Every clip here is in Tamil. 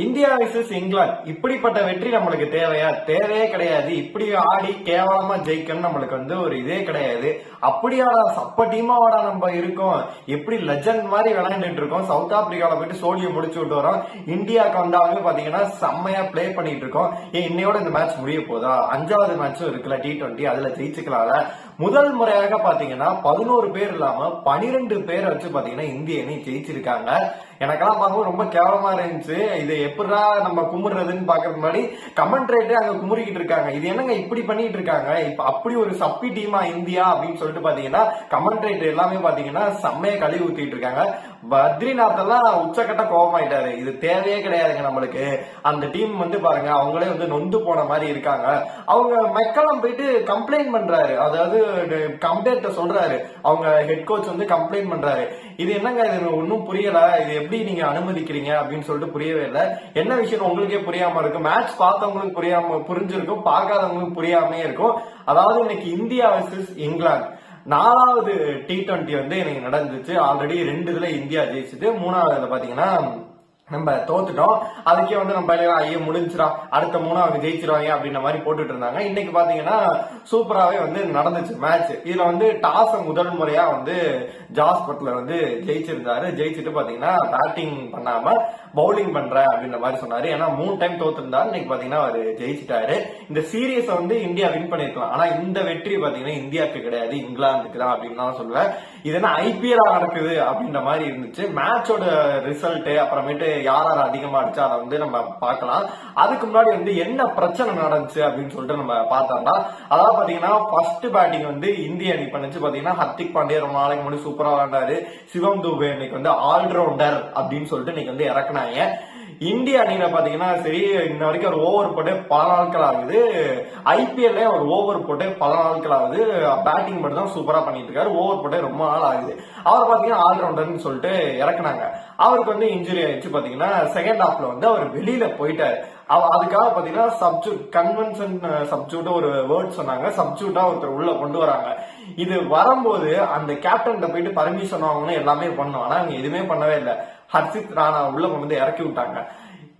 இந்தியா வர்சஸ் இங்கிலாந்து இப்படிப்பட்ட வெற்றி நம்மளுக்கு தேவையே கிடையாது. இப்படி ஆடி கேவலமா ஜெயிக்கணும் நம்மளுக்கு ஒரு இதே கிடையாது. அப்படியாடா சப்ப டீமாவாடா நம்ம இருக்கோம், எப்படி லெஜண்ட் மாதிரி விளையாண்டுட்டு இருக்கோம். சவுத் ஆப்பிரிக்கால போயிட்டு சோழியை முடிச்சு விட்டு வரோம். இந்தியாவுக்கு வந்தாலும் பாத்தீங்கன்னா செம்மையா பிளே பண்ணிட்டு இருக்கோம். இன்னையோட இந்த மேட்ச் முடிய போதா? 5வது மேட்சும் இருக்குல்ல T20, அதுல ஜெயிச்சுக்கலாம்ல. முதல் முறையாக பாத்தீங்கன்னா 11 பேர் இல்லாம 12 பேரை வச்சு பாத்தீங்கன்னா இந்திய அணி ஜெயிச்சிருக்காங்க. எனக்கெல்லாம் பார்க்கவும் ரொம்ப கேவலமா இருந்துச்சு. இது எப்படா நம்ம கும்பிடுறதுன்னு பாக்குறதுக்கு முன்னாடி கமெண்ட்ரேட்டே அங்க குமுறிக்கிட்டு இருக்காங்க. இது என்னங்க இப்படி பண்ணிட்டு இருக்காங்க, இப்ப அப்படி ஒரு சப்பி டீமா இந்தியா அப்படின்னு சொல்லிட்டு பாத்தீங்கன்னா கமெண்ட்ரேட்டர் எல்லாமே பாத்தீங்கன்னா செம்மையா கழுவி ஊத்திட்டு இருக்காங்க. பத்ரிநாத் எல்லாம் உச்சக்கட்ட கோபமாயிட்டாரு. இது தேவையே கிடையாதுங்க நம்மளுக்கு. அந்த டீம் பாருங்க, அவங்களே நொந்து போன மாதிரி இருக்காங்க. அவங்க மெக்கலம் போயிட்டு கம்ப்ளைண்ட் பண்றாரு, அதாவது கம்பேர்ட்ட சொல்றாரு. அவங்க ஹெட் கோச் கம்ப்ளைண்ட் பண்றாரு. இது என்னங்க, இது ஒன்னும் புரியல, இது எப்படி நீங்க அனுமதிக்கிறீங்க அப்படின்னு சொல்லிட்டு புரியவே இல்லை. என்ன விஷயம் உங்களுக்கே புரியாம இருக்கும். மேட்ச் பார்த்தவங்களுக்கு புரிஞ்சிருக்கும், பார்க்காதவங்களுக்கு புரியாமே இருக்கும். அதாவது இன்னைக்கு இந்தியா வர்சஸ் இங்கிலாந்து 4வது T20 எனக்கு நடந்துச்சு. ஆல்ரெடி 2 இதுல இந்தியா ஜெயிச்சுது. 3வது பாத்தீங்கன்னா நம்ம தோத்துட்டோம். அதுக்கே நம்ம ஐயோ முடிஞ்சிரா, அடுத்த 3வது ஜெயிச்சிருவாங்க அப்படின்ற மாதிரி போட்டுட்டு இருந்தாங்க. இன்னைக்கு பாத்தீங்கன்னா சூப்பராவே நடந்துச்சு மேட்ச். இதுல டாஸ் முதல் முறையா ஜாஸ் பட்லர் ஜெயிச்சிருந்தாரு. ஜெயிச்சுட்டு பாத்தீங்கன்னா பேட்டிங் பண்ணாம பவுலிங் பண்ற அப்படின்ற மாதிரி சொன்னாரு. ஏன்னா 3 டைம் தோத்துருந்தாரு. இன்னைக்கு பாத்தீங்கன்னா அவர் ஜெயிச்சிட்டாரு. இந்த சீரியஸ் இந்தியா வின் பண்ணிருக்கலாம். ஆனா இந்த வெற்றி பாத்தீங்கன்னா இந்தியாவுக்கு கிடையாது, இங்கிலாந்துக்கு தான் அப்படின்னு தான் சொல்லுவேன். இது என்ன IPL நடக்குது அப்படின்ற மாதிரி இருந்துச்சு. மேட்சோட ரிசல்ட் அப்புறமேட்டு யார் அதிகமா அடிச்சா அதை நம்ம பார்க்கலாம். அதுக்கு முன்னாடி என்ன பிரச்சனை நடந்துச்சு அப்படின்னு சொல்லிட்டு நம்ம பார்த்தோம்னா, அதாவது பாத்தீங்கன்னா ஃபர்ஸ்ட் பேட்டிங் இந்திய அணி பண்ணுச்சு. பாத்தீங்கன்னா ஹர்திக் பாண்டியா ரொம்ப நாளைக்கு முன்னாடி சூப்பரா விளையாண்டாரு. சிவம் துபே இன்னைக்கு ஆல்ரவுண்டர் அப்படின்னு சொல்லிட்டு இன்னைக்கு இறக்குனாங்க. இந்திய அணியில பாத்தீங்கன்னா சரி, இன்ன வரைக்கும் ஒரு ஓவர் போட்டு பல நாட்கள் ஆகுது. IPL ஒரு ஓவர் போட்டு பல நாட்கள் ஆகுது. பேட்டிங் மட்டும் தான் சூப்பரா பண்ணிட்டு இருக்காரு. ஓவர் போட்டு ரொம்ப நாள் ஆகுது. அவர் பாத்தீங்கன்னா ஆல்ரவுண்டர்னு சொல்லிட்டு இறக்குனாங்க. அவருக்கு இன்ஜுரி ஆயிடுச்சு. பாத்தீங்கன்னா செகண்ட் ஹாஃப்ல அவர் வெளியில போயிட்டாரு. அதுக்காக பாத்தீங்கன்னா சப்ஜூட் கன்வென்ஷன் சப்ஜூட் ஒரு வேர்ட் சொன்னாங்க. சப்ஜூட்டா ஒருத்தர் உள்ள கொண்டு வராங்க. இது வரும்போது அந்த கேப்டன் போயிட்டு பர்மிஷன் வாங்கணும், எல்லாமே பண்ணோம். ஆனா அவங்க எதுவுமே பண்ணவே இல்லை. ஹர்ஷித் ராணா உள்ள இறக்கி விட்டாங்க.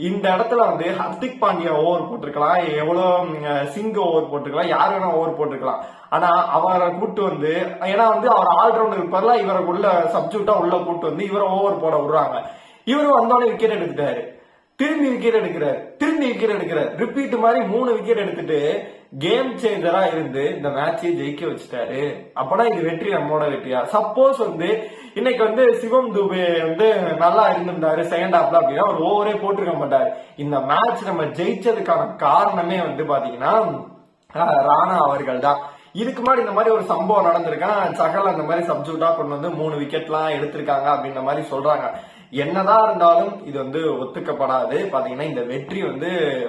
இந்த இடத்துல ஹர்திக் பாண்டியா ஓவர் போட்டிருக்கலாம், எவ்வளவு சிங் ஓவர் போட்டிருக்கலாம், யார் வேணா ஓவர் போட்டிருக்கலாம். ஆனா அவரை கூட்டு ஏன்னா அவர் ஆல்ரவுண்டர் இருப்பார்ல, இவரை உள்ள சப்ஜூட்டா உள்ள கூட்டு இவரை ஓவர் போட விடுறாங்க. இவரு வந்தோடனே விக்கெட் எடுத்துட்டாரு. திரும்பி விக்கெட் எடுக்கிறார். ரிப்பீட் மாதிரி 3 விக்கெட் எடுத்துட்டு கேம் சேஞ்சரா இருந்து இந்த மேட்சை ஜெயிக்க வச்சுட்டாரு. அப்பனா இது வெற்றி நம்மளோட வெற்றியா? சப்போஸ் இன்னைக்கு சிவம் துபே நல்லா இருந்திருந்தாரு செகண்ட் ஹாப்ல அப்படின்னா ஒரு ஓவரே போட்டிருக்க மாட்டாரு. இந்த மேட்ச் நம்ம ஜெயிச்சதுக்கான காரணமே பாத்தீங்கன்னா ராணா அவர்கள் தான். இதுக்கு முன்னாடி இந்த மாதிரி ஒரு சம்பவம் நடந்திருக்கான். சகல் அந்த மாதிரி சப்ஜூட்டா கொண்டு 3 விக்கெட்லாம் எடுத்திருக்காங்க அப்படின்ற மாதிரி சொல்றாங்க. என்னதான் இருந்தாலும் இது ஒத்துக்கப்படாது. பாத்தீங்கன்னா இந்த வெற்றி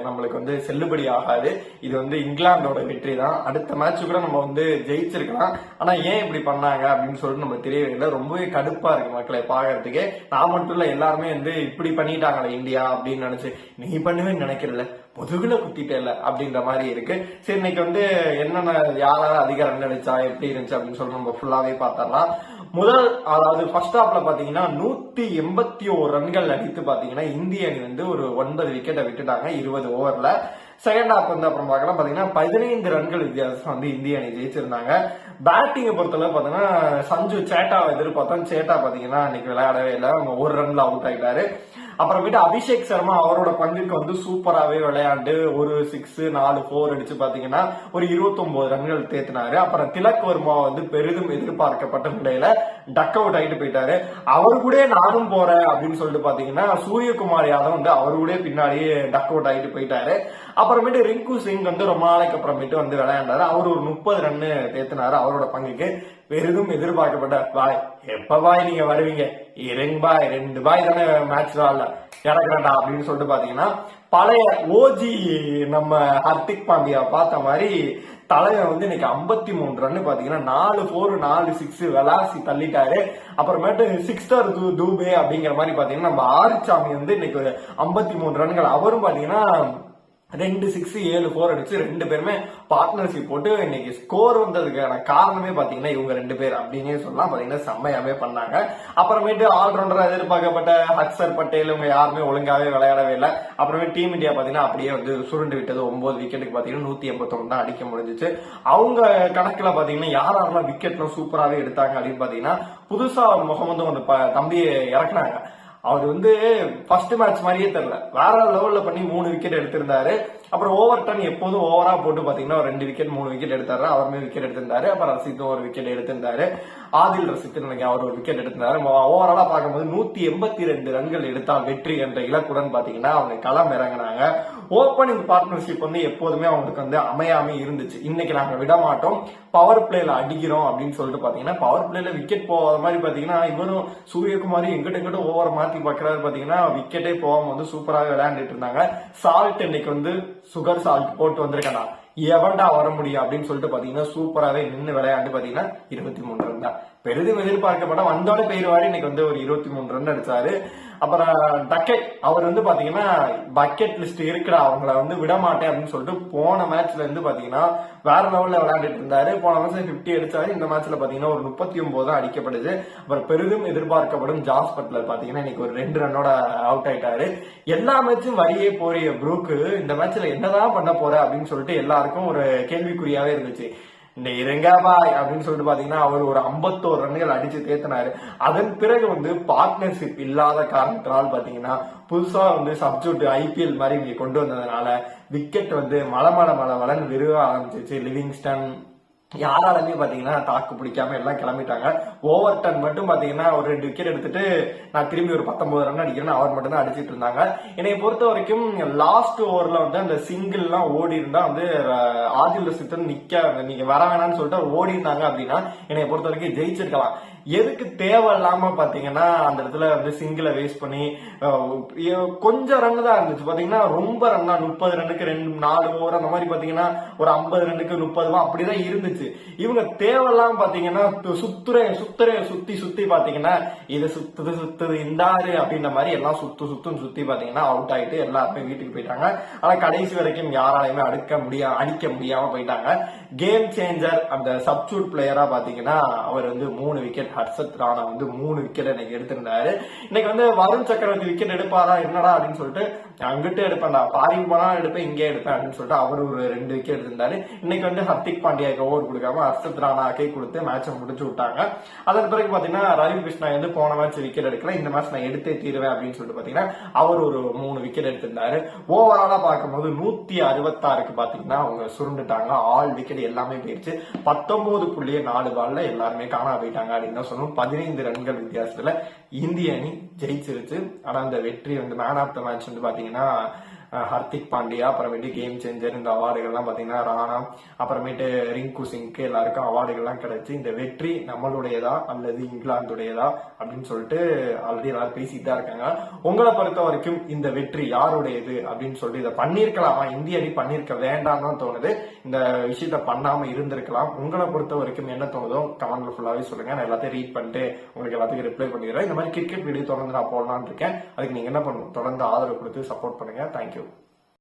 நம்மளுக்கு செல்லுபடி ஆகாது. இது இங்கிலாந்தோட வெற்றி தான். அடுத்த மேட்ச் கூட நம்ம ஜெயிச்சிருக்கலாம். ஆனா ஏன் இப்படி பண்ணாங்க அப்படின்னு சொல்லிட்டு நம்ம தெரியவே இல்லை. ரொம்பவே கடுப்பா இருக்கு மக்களை பாக்குறதுக்கு. நான் மட்டும் இல்ல, எல்லாருமே இப்படி பண்ணிட்டாங்களே இந்தியா அப்படின்னு நினைச்சு நீ பண்ணுவேன்னு நினைக்கிறல, முதுகுல குத்திட்டேல அப்படின்ற மாதிரி இருக்கு. சரி, இன்னைக்கு என்னென்ன யாராவது அதிக ரன் அடிச்சா எப்படி இருந்துச்சு அப்படின்னு சொல்லி நம்ம ஃபுல்லாவே பாத்திரலாம். அதாவது ஃபர்ஸ்ட் ஹாப்ல பாத்தீங்கன்னா 181 ரன்கள் அடித்து பாத்தீங்கன்னா இந்திய அணி ஒரு 9 விக்கெட்டை விட்டுட்டாங்க 20 ஓவர்ல. செகண்ட் ஹாப் அப்புறம் பார்க்கலாம். பாத்தீங்கன்னா 15 ரன்கள் வித்தியாசம் இந்திய அணி ஜெயிச்சிருந்தாங்க. பேட்டிங்கை பொறுத்தளவு பாத்தீங்கன்னா சஞ்சு சேட்டாவை எதிர்பார்த்தோம். சேட்டா பாத்தீங்கன்னா இன்னைக்கு விளையாடவே இல்லை, அவங்க 1 ரன்ல அவுட் ஆயிட்டாரு. அப்புறமேட்டு அபிஷேக் சர்மா அவரோட பங்குக்கு சூப்பராகவே விளையாண்டு ஒரு 6 4 4 அடிச்சு பாத்தீங்கன்னா ஒரு 29 ரன்கள் தேத்தினாரு. அப்புறம் திலக் வர்மா பெரிதும் எதிர்பார்க்கப்பட்ட நிலையில டக் அவுட் ஆயிட்டு போயிட்டாரு. அவரு கூட நானும் போறேன் அப்படின்னு சொல்லிட்டு பாத்தீங்கன்னா சூரியகுமார் யாதவ் அவரு கூட பின்னாடியே டக் அவுட் ஆயிட்டு போயிட்டாரு. அப்புறமேட்டு ரிங்கு சிங் ரொம்ப நாளைக்கு அப்புறமேட்டு விளையாண்டாரு. அவர் ஒரு 30 ரன் தேத்தினாரு அவரோட பங்குக்கு. பெரிதும் எதிர்பார்க்கப்பட்ட பாய், எப்ப பாய் நீங்க வருவீங்க, 2 பாய் தானே மேட்ச் ஆடல இறக்குறா அப்படின்னு சொல்லிட்டு பாத்தீங்கன்னா பழைய ஓஜி நம்ம ஹர்திக் பாண்டியா பார்த்த மாதிரி தலைவன் இன்னைக்கு 53 ரன் பாத்தீங்கன்னா 4 4 4 6 விளாசி தள்ளிட்டாரு. அப்புறமேட்டு சிக்ஸ்டர் தூபே அப்படிங்கிற மாதிரி பாத்தீங்கன்னா நம்ம ஆரிச்சாமி இன்னைக்கு 53 ரன்கள். அவரும் பாத்தீங்கன்னா 2 6 7 4 அடிச்சு 2 பேருமே பார்ட்னர்ஷிப் போட்டு இன்னைக்கு ஸ்கோர் வந்ததுக்கான காரணமே பாத்தீங்கன்னா இவங்க 2 பேர் அப்படின்னே சொல்லலாம். பாத்தீங்கன்னா செம்மையாவே பண்ணாங்க. அப்புறமேட்டு ஆல்ரவுண்டரா எதிர்பார்க்கப்பட்ட ஹர்ஷர் பட்டேல் இவங்க யாருமே ஒழுங்காவே விளையாடவே இல்லை. அப்புறமே டீம் இந்தியா பாத்தீங்கன்னா அப்படியே வந்து சுருண்டு விட்டது. 9 விக்கெட்டுக்கு பாத்தீங்கன்னா 181 தான் அடிக்க முடிஞ்சிச்சு. அவங்க கணக்குல பாத்தீங்கன்னா யாரெல்லாம் விக்கெட்லாம் சூப்பராகவே எடுத்தாங்க அப்படின்னு பாத்தீங்கன்னா புதுசா முகமது வந்து தம்பியை இறக்குனாங்க. அவர் வந்து ஃபர்ஸ்ட் மேட்ச் மாதிரியே தெரியல, வேற லெவல்ல பண்ணி 3 விக்கெட் எடுத்திருந்தாரு. அப்புறம் ஓவர் டன் எப்போதும் ஓவரா போட்டு பாத்தீங்கன்னா 2 விக்கெட் 3 விக்கெட் எடுத்தாரு. அவருமே விக்கெட் எடுத்திருந்தாரு. அப்புறம் ரசித்தும் ஒரு விக்கெட் எடுத்திருந்தாரு. ஆதில் ரசித்து அவர் ஒரு விக்கெட் எடுத்திருந்தாரு. ஓவராலா பார்க்கும்போது 182 ரன்கள் எடுத்தால் வெற்றி என்ற இலக்குடன் பாத்தீங்கன்னா அவங்க களம் இறங்கினாங்க. ஓப்பனிங் பார்ட்னர்ஷிப் வந்து எப்போதுமே அவங்களுக்கு வந்து அமையாம இருந்துச்சு. இன்னைக்கு நாங்க விட மாட்டோம், பவர் பிளேல அடிக்கிறோம் அப்படின்னு சொல்லிட்டு பாத்தீங்கன்னா பவர் பிளேல விக்கெட் போகாத மாதிரி பாத்தீங்கன்னா இவரும் சூரியகுமாரி எங்கிட்ட ஓவர் மாத்தி பாக்குறாரு. பாத்தீங்கன்னா விக்கெட்டே போகாம வந்து சூப்பராக விளையாண்டுட்டு இருந்தாங்க. சால்ட் இன்னைக்கு வந்து சுகர் சால்ட் போட்டு வந்திருக்கா எவன்டா வர முடியும் அப்படின்னு சொல்லிட்டு பாத்தீங்கன்னா சூப்பராகவே நின்று விளையாண்டு பாத்தீங்கன்னா 23 ரன் தான் பெரிதும் எதிர்பார்க்கப்பட்ட வந்தோட பெயர்வாடி இன்னைக்கு வந்து ஒரு 23 ரன் அடிச்சாரு. அப்புறம் டக்கெட் அவர் வந்து பாத்தீங்கன்னா பக்கெட் லிஸ்ட் இருக்குடா அவங்கள வந்து விட மாட்டேன் அப்படின்னு சொல்லிட்டு போன மேட்ச்ல இருந்து பாத்தீங்கன்னா வேற லெவல்ல விளையாண்டுட்டு இருந்தாரு. போன மேட்ச்ல 50 அடிச்சாரு. இந்த மேட்ச்ல பாத்தீங்கன்னா ஒரு 39 தான் அடிக்கப்படுது. அப்புறம் பெரிதும் எதிர்பார்க்கப்படும் ஜாஸ் பட்லர் பாத்தீங்கன்னா இன்னைக்கு ஒரு 2 ரன்னோட அவுட் ஆயிட்டாரு. எல்லா மேட்சும் வரியே போறிய ப்ரூக்கு இந்த மேட்ச்ல என்னதான் பண்ண போற அப்படின்னு சொல்லிட்டு எல்லாருக்கும் ஒரு கேள்விக்குறியாவே இருந்துச்சு. இந்த இரங்காபாய் அப்படின்னு சொல்லிட்டு பாத்தீங்கன்னா அவர் ஒரு 51 ரன்கள் அடிச்சு தேத்தினாரு. அதன் பிறகு வந்து பார்ட்னர்ஷிப் இல்லாத காரணத்தினால் பாத்தீங்கன்னா புதுசா வந்து சப்ஸ்டியூட் ஐபிஎல் மாதிரி இங்க கொண்டு வந்ததுனால விக்கெட் வந்து மலை விருக ஆரம்பிச்சிச்சு. லிவிங்ஸ்டன் யாராலுமே பாத்தீங்கன்னா தாக்கு பிடிக்காம எல்லாம் கிளம்பிட்டாங்க. ஓவர் டன் மட்டும் பாத்தீங்கன்னா ஒரு 2 விக்கெட் எடுத்துட்டு நான் திரும்பி ஒரு 19 ரன் அடிக்கிறேன்னு அவர் மட்டும் தான் அடிச்சிட்டு இருந்தாங்க. என்னை பொறுத்த வரைக்கும் லாஸ்ட் ஓவர்ல வந்து அந்த சிங்கிள் எல்லாம் ஓடி இருந்தா வந்து ஆதில் ரசித்தன் நீங்க வர வேணாம்னு சொல்லிட்டு ஓடி இருந்தாங்க அப்படின்னா என்னை பொறுத்த வரைக்கும் ஜெயிச்சிருக்கலாம். எதுக்கு தேவையில்லாம பாத்தீங்கன்னா அந்த இடத்துல வந்து சிங்கிளை வேஸ்ட் பண்ணி கொஞ்சம் ரன் தான் இருந்துச்சு. பாத்தீங்கன்னா ரொம்ப ரன்னா 30 ரன்னுக்கு 4 ஓவர் அந்த மாதிரி பாத்தீங்கன்னா ஒரு 50 ரன்னுக்கு 30 அப்படிதான் இருந்துச்சு. இவங்க தேவையில்லாம பாத்தீங்கன்னா சுத்தி பாத்தீங்கன்னா இது சுத்துது இந்தாரு அப்படின்ற மாதிரி எல்லாம் சுத்தி பாத்தீங்கன்னா அவுட் ஆயிட்டு எல்லாருமே வீட்டுக்கு போயிட்டாங்க. ஆனா கடைசி வரைக்கும் யாராலையுமே அடிக்க முடியாம போயிட்டாங்க. கேம் சேஞ்சர் அந்த சப்ஸ்டியூட் பிளேயரா பாத்தீங்கன்னா அவர் வந்து 3 விக்கெட் ஹர்ஷத் ராணா வந்து 3 விக்கெட் இன்னைக்கு எடுத்திருந்தாரு. இன்னைக்கு வந்து வருண் சக்கரவர்த்தி விக்கெட் எடுப்பாரா என்னடா அப்படின்னு சொல்லிட்டு அங்கிட்டு எடுப்பேன்டா பாரிங் போனா எடுப்பேன் இங்கே எடுப்பேன் அப்படின்னு சொல்லிட்டு அவர் ஒரு 2 விக்கெட் எடுத்திருந்தாரு. இன்னைக்கு வந்து ஹர்திக் பாண்டியாக்கு ஓவர் கொடுக்காம ஹர்ஷத் ராணாக்கே கொடுத்து மேட்சை முடிச்சு விட்டாங்க. அதன் பிறகு பாத்தீங்கன்னா ரவி கிருஷ்ணா வந்து போன மேட்ச் விக்கெட் எடுக்கல, இந்த மேட்ச் நான் எடுத்தே தீருவேன் அப்படின்னு சொல்லிட்டு பாத்தீங்கன்னா அவர் ஒரு 3 விக்கெட் எடுத்திருந்தாரு. ஓவராலா பார்க்கும்போது 166க்கு பாத்தீங்கன்னா அவங்க சுருண்டுட்டாங்க. ஆல் விக்கெட் எல்லாமே போயிடுச்சு. 19.4 பால்ல எல்லாருமே காணா போயிட்டாங்க அப்படின்னு சொல்லணும். 15 ரன்கள் வித்தியாசத்துல இந்திய அணி ஜெயிச்சிருச்சு. ஆனா இந்த வெற்றி வந்து மேன் ஆஃப் த மேட்ச் வந்து பாத்தீங்கன்னா ஹர்திக் பாண்டியா, அப்புறமேட்டு கேம் சேஞ்சர் இந்த அவார்டுகள்லாம் பாத்தீங்கன்னா ராணா, அப்புறமேட்டு ரிங்கு சிங்க்கு எல்லாருக்கும் அவார்டுகள்லாம் கிடைச்சு இந்த வெற்றி நம்மளுடையதா அல்லது இங்கிலாந்துடையதா அப்படின்னு சொல்லிட்டு ஆல்ரெடி எல்லாரும் பேசிட்டு தான் இருக்காங்க. உங்களை பொறுத்த வரைக்கும் இந்த வெற்றி யாருடையது அப்படின்னு சொல்லிட்டு இதை பண்ணிருக்கலாமா, இந்திய அணி பண்ணிருக்க வேண்டாம் தான் தோணுது. இந்த விஷயத்த பண்ணாம இருந்திருக்கலாம். உங்களை பொறுத்த வரைக்கும் என்ன தோணுதோ கமெண்ட்ல ஃபுல்லாவே சொல்லுங்க. நான் எல்லாத்தையும் ரீட் பண்ணிட்டு உங்களுக்கு எல்லாத்துக்கும் ரிப்ளை பண்ணிடுறேன். இந்த மாதிரி கிரிக்கெட் வீடியோ தொடர்ந்து நான் போடலான்னு இருக்கேன். அதுக்கு நீங்க என்ன பண்ணணும், தொடர்ந்து ஆதரவு கொடுத்து சப்போர்ட் பண்ணுங்க. தேங்க்யூ.